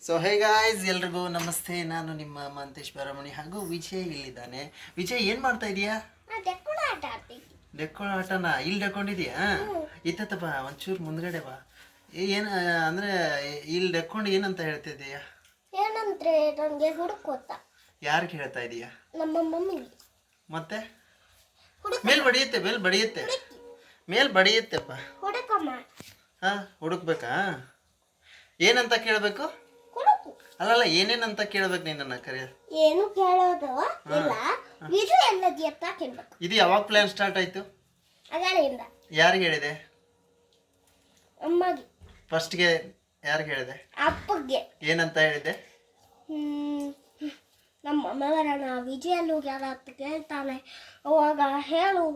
So hey guys, ಎಲ್ರಿಗೂ ನಮಸ್ತೆ. ನಾನು ನಿಮ್ಮ ಮಂತೇಶ್ ಬರಮಣಿ ಹಾಗೂ ವಿಜಯ್ ಇಲ್ಲಿದ್ದಾನೆ. ವಿಜಯ್ ಏನು ಮಾಡ್ತಾ ಇದೀಯಾ? ಡೆಕ್ಕೊಳ್ಳೋ ಆಟನ ಇಲ್ಲಿ ಡೆಕ್ಕೊಂಡಿದ್ಯಾ? ಇತ್ತಪ್ಪ ಒಂಚೂರು ಮುಂದ್ಗಡೆ ಬಾ. ಏನು ಅಂದರೆ ಇಲ್ಲಿ ಡೆಕ್ಕೊಂಡು ಏನಂತ ಹೇಳ್ತಿದ್ದೀಯಾ? ಏನಂದ್ರೆ ನನಗೆ ಹುಡುಕೋತ. ಯಾರಿಗೆ ಹೇಳ್ತಾ ಇದೀಯಾ? ನಮ್ಮ ಮಮ್ಮಿಗೆ. ಮತ್ತೆ ಮೇಲ್ ಬಡಿಯುತ್ತೆಪ್ಪ. ಹುಡುಕಮ್ಮ. ಹಾಂ, ಹುಡುಕ್ಬೇಕಾ? ಏನಂತ ಕೇಳಬೇಕು? ಹುಡುಕು. ಅಲ್ಲಲ್ಲ, ಏನೇನಂತ ಕೇಳ್ಬೇಕು ನಿನ್ನನ್ನು ಕರೆಯ? ಏನು ಕೇಳೋದು ಇಲ್ಲ, ಇದು ಎಲ್ಲದಿ ಅಂತ ಕೇಳಬೇಕು. ಇದು ಯಾವಾಗ ಪ್ಲಾನ್ ಸ್ಟಾರ್ಟ್ ಆಯಿತು? ಅಗಳಿಂದ. ಯಾರಿಗೆ ಹೇಳಿದೆ? ಅಮ್ಮಗೆ. ಫಸ್ಟ್ಗೆ ಯಾರಿಗೆ ಹೇಳಿದೆ? ಅಪ್ಪಗೆ. ಏನಂತ ಹೇಳಿದೆ? ನಮ್ಮ ಅಮ್ಮ ಬರೋಣ, ವಿಜಯ ಹೋಗ್ಯಾರ ಅಂತ ಕೇಳ್ತಾನೆ, ಅವಾಗ ಹೇಳು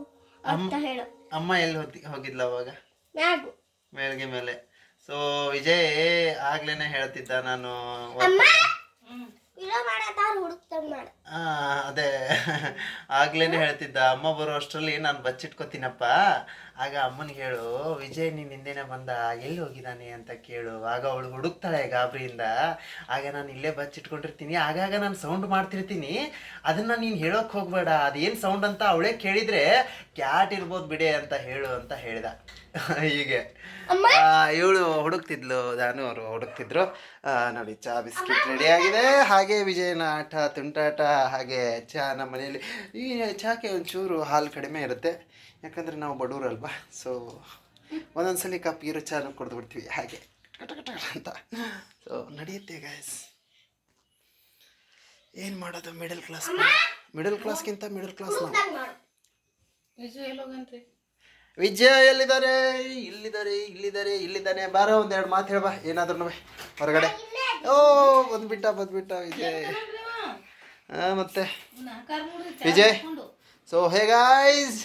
ಅಂತ ಹೇಳು. ಅಮ್ಮ ಎಲ್ಲಿ ಹೋಗಿದ್ಲ ಅವಾಗ? ಮ್ಯಾಗು. ಮೇಲ್ಗೆ ಮೇಲೆ. ಸೊ ವಿಜಯ್ ಆಗ್ಲೇನೆ ಹೇಳ್ತಿದ್ದ, ನಾನು ಅದೇ ಆಗ್ಲೇನೆ ಹೇಳ್ತಿದ್ದ, ಅಮ್ಮ ಬರೋ ಅಷ್ಟರಲ್ಲಿ ನಾನು ಬಚ್ಚಿಟ್ಕೋತೀನಪ್ಪ, ಆಗ ಅಮ್ಮನಿಗೆ ಹೇಳು ವಿಜಯ್ ನೀನು ಹಿಂದೆನೆ ಬಂದ, ಎಲ್ಲಿ ಹೋಗಿದ್ದಾನೆ ಅಂತ ಕೇಳು. ಆಗ ಅವಳು ಹುಡುಕ್ತಾಳೆ ಗಾಬರಿಯಿಂದ. ಆಗ ನಾನು ಇಲ್ಲೇ ಬಚ್ಚಿಟ್ಕೊಂಡಿರ್ತೀನಿ, ಆಗಾಗ ನಾನು ಸೌಂಡ್ ಮಾಡ್ತಿರ್ತೀನಿ, ಅದನ್ನು ನೀನು ಹೇಳೋಕೆ ಹೋಗ್ಬೇಡ, ಅದೇನು ಸೌಂಡ್ ಅಂತ ಅವಳೇ ಕೇಳಿದರೆ ಕ್ಯಾಟ್ ಇರ್ಬೋದು ಬಿಡೆ ಅಂತ ಹೇಳು ಅಂತ ಹೇಳ್ದ. ಹೀಗೆ ಇವಳು ಹುಡುಕ್ತಿದ್ಲು, ನಾನು ಅವರು ಹುಡುಕ್ತಿದ್ರು. ನೋಡಿ, ಚಹಾ ಬಿಸ್ಕಿಟ್ ರೆಡಿ ಆಗಿದೆ. ಹಾಗೆ ವಿಜಯನ ಆಟ ತುಂಟಾಟ. ಹಾಗೆ ಚಹಾ ನಮ್ಮ ಮನೆಯಲ್ಲಿ ಈ ಚಹಾಕ್ಕೆ ಒಂಚೂರು ಹಾಲು ಕಡಿಮೆ ಇರುತ್ತೆ, ಯಾಕಂದರೆ ನಾವು ಬಡವರಲ್ವಾ. ಸೊ ಒಂದೊಂದ್ಸಲಿ ಕಪ್ ಇರೋ ಚಹಾನು ಕುಡಿದು ಬಿಡ್ತೀವಿ ಹಾಗೆ ಅಂತ. ಸೊ ನಡೆಯುತ್ತೆ ಗಾಯ್ಸ್. ಏನು ಮಾಡೋದು, ಮಿಡಲ್ ಕ್ಲಾಸ್ಗಿಂತ ಮಿಡಲ್ ಕ್ಲಾಸ್ ನಾವು. ವಿಜಯ್ ಎಲ್ಲಿದ್ದಾರೆ? ಇಲ್ಲಿದ್ದಾನೆ. ಬಾರ, ಒಂದೆರಡು ಮಾತು ಹೇಳ್ಬಾ, ಏನಾದ್ರೂ ಹೊರಗಡೆ. ಓ ಬಂದ್ಬಿಟ್ಟ ವಿಜಯ್. ಮತ್ತೆ ವಿಜಯ್. ಸೊ ಹೇ ಗಾಯ್ಸ್,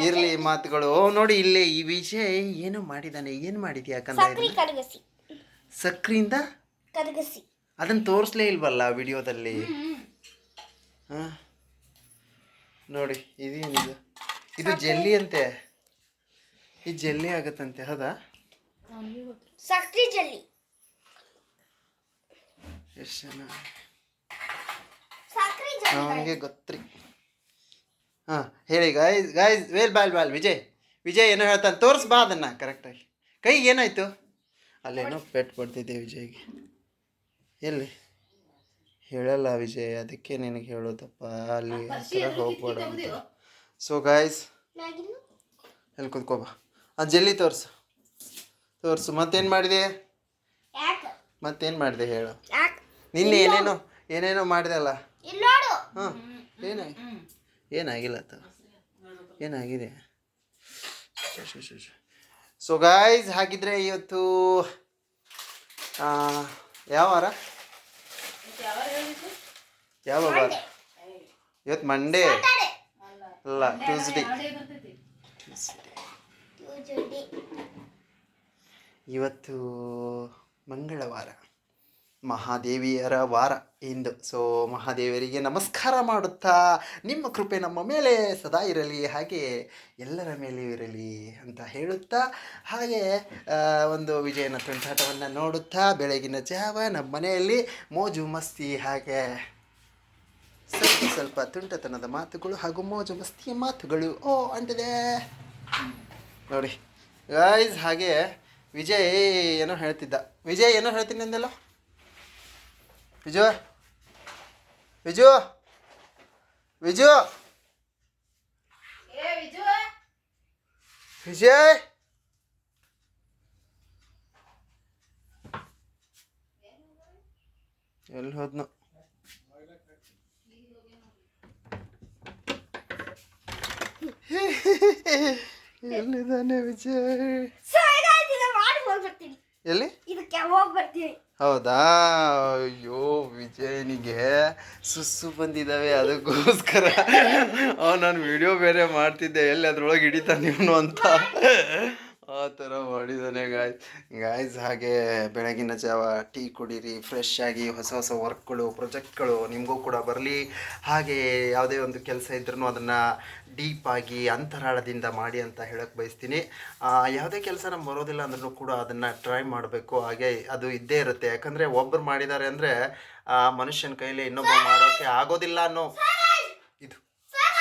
ಇರ್ಲಿ ಮಾತುಗಳು. ನೋಡಿ ಇಲ್ಲಿ ಈ ವಿಜಯ್ ಏನು ಮಾಡಿದಾನೆ, ಏನು ಮಾಡಿದ್ಯಾ? ಯಾಕಂದ್ರೆ ಸಕ್ರಿಯಿಂದ ಕರಗಿಸಿ ಅದನ್ನ ತೋರಿಸ್ಲೇ ಇಲ್ವಲ್ಲ ವಿಡಿಯೋದಲ್ಲಿ. ನೋಡಿ, ಇದೇನಿದು? ಇದು ಜೆಲ್ಲಿ ಅಂತೆ. ಈ ಜೆಲ್ಲಿ ಆಗತ್ತಂತೆ, ಹೌದಾ? ಸಕ್ರಿ ಜೆಲ್ಲಿ. ಎಷ್ಟು ಜನ ಸಕ್ರಿ ಜೆಲ್ಲಿ ಅವನಿಗೆ ಗೊತ್ತ್ರಿ. ಹಾಂ ಹೇಳಿ ಗಾಯ್ಸ್. ಬಾಲ್ ವಿಜಯ್ ಏನೋ ಹೇಳ್ತಾನೆ, ತೋರಿಸ್ಬಾ ಅದನ್ನು ಕರೆಕ್ಟಾಗಿ. ಕೈಗೆ ಏನಾಯಿತು? ಅಲ್ಲೇನೋ ಪೆಟ್ ಕೊಡ್ತಿದ್ದೆ ವಿಜಯ್ಗೆ. ಎಲ್ಲಿ ಹೇಳಲ್ಲ ವಿಜಯ್, ಅದಕ್ಕೆ ನಿನಗೆ ಹೇಳೋದಪ್ಪ, ಅಲ್ಲಿ ಹತ್ರ ಹೋಗ್ಬೇಡ ಅಂತ. ಸೊ ಗಾಯ್ಸ್, ಎಲ್ಲಿ ಕೂತ್ಕೋಬಾ. ಆ ಜೆಲ್ಲಿ ತೋರಿಸು. ಮತ್ತೇನು ಮಾಡಿದೆ ಹೇಳು. ನಿನ್ನೆ ಏನೇನೋ ಮಾಡಿದೆ ಅಲ್ಲ? ಹಾಂ, ಏನಾಗಿಲ್ಲ ಏನಾಗಿದೆ? ಸೊ ಗಾಯ್ಸ್, ಹಾಗಿದ್ರೆ ಇವತ್ತು ಯಾವ ವಾರ? ಯಾವ ವಾರ? ಇವತ್ತು ಮಂಡೇ ಅಲ್ಲ, ಟ್ಯೂಸ್ಡೇ. ಇವತ್ತು ಮಂಗಳವಾರ, ಮಹಾದೇವಿಯರ ವಾರ ಇಂದು. ಸೊ ಮಹಾದೇವಿಯರಿಗೆ ನಮಸ್ಕಾರ ಮಾಡುತ್ತಾ, ನಿಮ್ಮ ಕೃಪೆ ನಮ್ಮ ಮೇಲೆ ಸದಾ ಇರಲಿ, ಹಾಗೆ ಎಲ್ಲರ ಮೇಲೆಯೂ ಇರಲಿ ಅಂತ ಹೇಳುತ್ತಾ, ಹಾಗೆ ಒಂದು ವಿಜಯನ ತುಂಟಾಟವನ್ನು ನೋಡುತ್ತಾ ಬೆಳಗಿನ ಜಾವ ನಮ್ಮ ಮನೆಯಲ್ಲಿ ಮೋಜು ಮಸ್ತಿ, ಹಾಗೆ ಸ್ವಲ್ಪ ತುಂಟತನದ ಮಾತುಗಳು ಹಾಗೂ ಮೋಜು ಮಸ್ತಿಯ ಮಾತುಗಳು ಅಂಟಿದೆ ನೋಡಿ ಗಾಯ್ಸ್. ಹಾಗೆ ವಿಜಯ್ ಏನೋ ಹೇಳ್ತೀನಿ ಅಂದಲ್ಲ? ವಿಜಯ್ ಎಲ್ಲಿ ಹೋದ್ನು? ಎಲ್ಲಿದ್ದಾನೆ ವಿಜಯ್? ಎಲ್ಲಿ? ಹೌದಾ? ಅಯ್ಯೋ, ವಿಜಯನಿಗೆ ಸುಸ್ಸು ಬಂದಿದ್ದಾವೆ, ಅದಕ್ಕೋಸ್ಕರ ನಾನು ವಿಡಿಯೋ ಬೇರೆ ಮಾಡ್ತಿದ್ದೆ, ಎಲ್ಲಿ ಅದ್ರೊಳಗೆ ಹಿಡಿತಾನೆ ಇವನು ಅಂತ. ಆ ಥರ ಮಾಡಿದ್ದಾನೆ ಗಾಯ್ಸ್. ಹಾಗೆ ಬೆಳಗಿನ ಜಾವ ಟೀ ಕುಡೀರಿ, ಫ್ರೆಶ್ ಆಗಿ ಹೊಸ ಹೊಸ ವರ್ಕ್ಗಳು ಪ್ರಾಜೆಕ್ಟ್ಗಳು ನಿಮಗೂ ಕೂಡ ಬರಲಿ. ಹಾಗೆ ಯಾವುದೇ ಒಂದು ಕೆಲಸ ಇದ್ರೂ ಅದನ್ನು ಡೀಪಾಗಿ ಅಂತರಾಳದಿಂದ ಮಾಡಿ ಅಂತ ಹೇಳಕ್ಕೆ ಬಯಸ್ತೀನಿ. ಯಾವುದೇ ಕೆಲಸ ನಮ್ಗೆ ಬರೋದಿಲ್ಲ ಅಂದ್ರೂ ಕೂಡ ಅದನ್ನು ಟ್ರೈ ಮಾಡಬೇಕು. ಹಾಗೆ ಅದು ಇದ್ದೇ ಇರುತ್ತೆ. ಯಾಕಂದರೆ ಒಬ್ಬರು ಮಾಡಿದ್ದಾರೆ ಅಂದರೆ ಆ ಮನುಷ್ಯನ ಕೈಲಿ ಇನ್ನೊಬ್ಬ ಮಾಡೋಕ್ಕೆ ಆಗೋದಿಲ್ಲ ಅನ್ನೋ ಇದು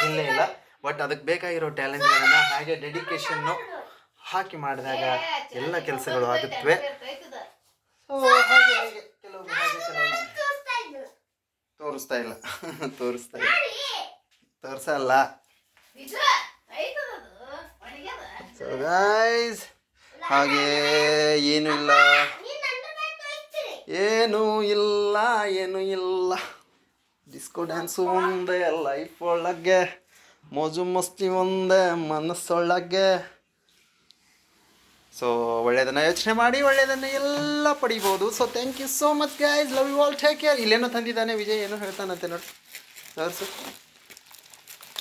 ಇಲ್ಲೇ ಇಲ್ಲ. ಬಟ್ ಅದಕ್ಕೆ ಬೇಕಾಗಿರೋ ಟ್ಯಾಲೆಂಟ್ಗಳನ್ನು ಹಾಗೆ ಡೆಡಿಕೇಶನ್ನು ಹಾಕಿ ಮಾಡಿದಾಗ ಎಲ್ಲ ಕೆಲಸಗಳು ಆಗುತ್ತವೆ. ಸೊ ಹಾಗೆ ಹಾಗೆ ಕೆಲವೊಬ್ರು ಹಾಗೆ ಕೆಲವೊಬ್ರು ತೋರಿಸ್ತಾ ಇಲ್ಲ ತೋರಿಸಲ್ಲ. ಸೊ ಗಾಯ್ಸ್ ಹಾಗೆ ಏನೂ ಇಲ್ಲ ಡಿಸ್ಕೋ ಡ್ಯಾನ್ಸು ಒಂದೇ ಲೈಫ್ ಒಳಗೆ, ಮೋಜು ಮಸ್ತಿ ಒಂದೇ ಮನಸ್ಸೊಳಗೆ. ಸೊ ಒಳ್ಳೆಯದನ್ನು ಯೋಚನೆ ಮಾಡಿ ಒಳ್ಳೆಯದನ್ನು ಎಲ್ಲ ಪಡಿಬೋದು. So thank you so much guys, love you all, take care. ಇಲ್ಲೇನೋ ತಂದಿದ್ದಾನೆ ವಿಜಯ್, ಏನೋ ಹೇಳ್ತಾನಂತೆ ನೋಡಿ,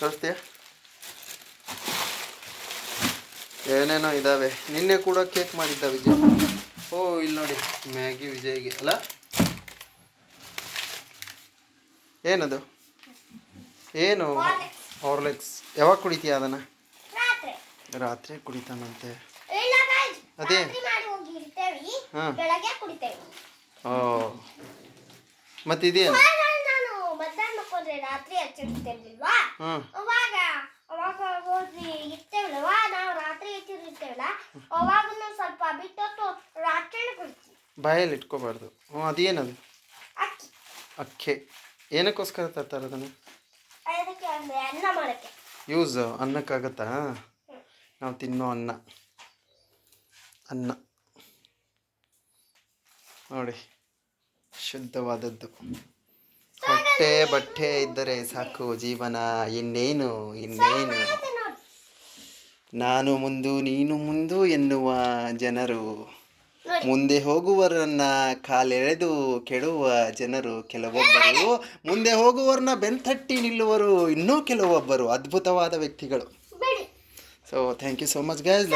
ತೋರಿಸ್ತೀಯ? ಏನೇನೋ ಇದ್ದಾವೆ. ನಿನ್ನೆ ಕೂಡ ಕೇಕ್ ಮಾಡಿದ್ದ ವಿಜಯ್. ಓ ಇಲ್ಲಿ ನೋಡಿ, ಮ್ಯಾಗಿ ವಿಜಯ್ಗೆ ಅಲ್ಲ, ಏನದು ಏನು ಹಾರ್ಲಿಕ್ಸ್. ಯಾವಾಗ ಕುಡಿತೀಯ ಅದನ್ನು? ರಾತ್ರಿ ಕುಡಿತಾನಂತೆ. ಅದೇ ಹಾಂ. ಓ ಮತ್ತಿದೇನು? ರಾತ್ರಿ ಹಚ್ಚಿಡ್ತೇವಲ್ವಾ, ಅವಾಗ ಹೋಗಿ ಇರ್ತೇವಲ್ವಾ, ನಾವು ರಾತ್ರಿ ಹಚ್ಚಿರ್ತೇವಲ್ಲ, ಅವಾಗ ಸ್ವಲ್ಪ ಬಿಟ್ಟು ರಾತ್ರಿ ಕುಡಿತೀವಿ. ಬಾಯಲ್ಲಿ ಇಟ್ಕೋಬಾರ್ದು. ಅದೇನದು? ಅಕ್ಕಿ. ಅಕ್ಕಿ ಏನಕ್ಕೋಸ್ಕರ ತರ್ತಾರೆ ಅದನ್ನು? ಅದಕ್ಕೆ ಅನ್ನ ಮಾಡೋಕ್ಕೆ ಯೂಸ್. ಅನ್ನಕ್ಕಾಗತ್ತಾ? ನಾವು ತಿನ್ನೋ ಅನ್ನ ನೋಡಿ, ಶುದ್ಧವಾದದ್ದು. ಹೊಟ್ಟೆ ಬಟ್ಟೆ ಇದ್ದರೆ ಸಾಕು ಜೀವನ, ಇನ್ನೇನು. ನಾನು ಮುಂದು ನೀನು ಮುಂದು ಎನ್ನುವ ಜನರು, ಮುಂದೆ ಹೋಗುವವರನ್ನ ಕಾಲೆಳೆದು ಕೆಡುವ ಜನರು ಕೆಲವೊಬ್ಬರು, ಮುಂದೆ ಹೋಗುವವರನ್ನ ಬೆನ್ತಟ್ಟಿ ನಿಲ್ಲುವರು ಇನ್ನೂ ಕೆಲವೊಬ್ಬರು. ಅದ್ಭುತವಾದ ವ್ಯಕ್ತಿಗಳು. So thank you so much guys.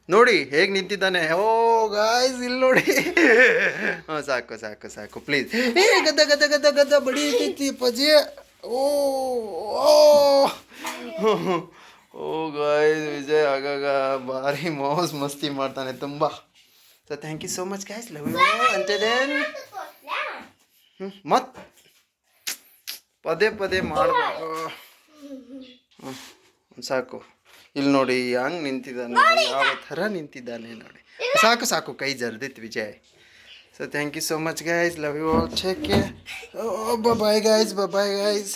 ನೋಡಿ ಹೇಗೆ ನಿಂತಿದ್ದಾನೆ. ಓ ಗಾಯ್ಸ್ ಇಲ್ಲಿ ನೋಡಿ. ಸಾಕು ಪ್ಲೀಸ್. ಗದ್ದ ಬಡಿತೈತಿ ಪಜಿ. ಓ ಗಾಯ್ಸ್, ವಿಜಯ್ ಆಗಾಗ ಭಾರಿ ಮಸ್ತಿ ಮಾಡ್ತಾನೆ ತುಂಬ. So thank you so much guys, love you. ಅಂತದೇನು ಮತ್ತೆ ಪದೇ ಮಾಡಬೇಕು. ಸಾಕು. ಇಲ್ಲಿ ನೋಡಿ ಹಂಗೆ ನಿಂತಿದ್ದಾನೆ, ಯಾವ ಥರ ನಿಂತಿದ್ದಾನೆ ನೋಡಿ. ಸಾಕು ಕೈ ಜರ್ದಿತ್ತು Vijay. So thank you so much guys, love you all, take care. Bye guys.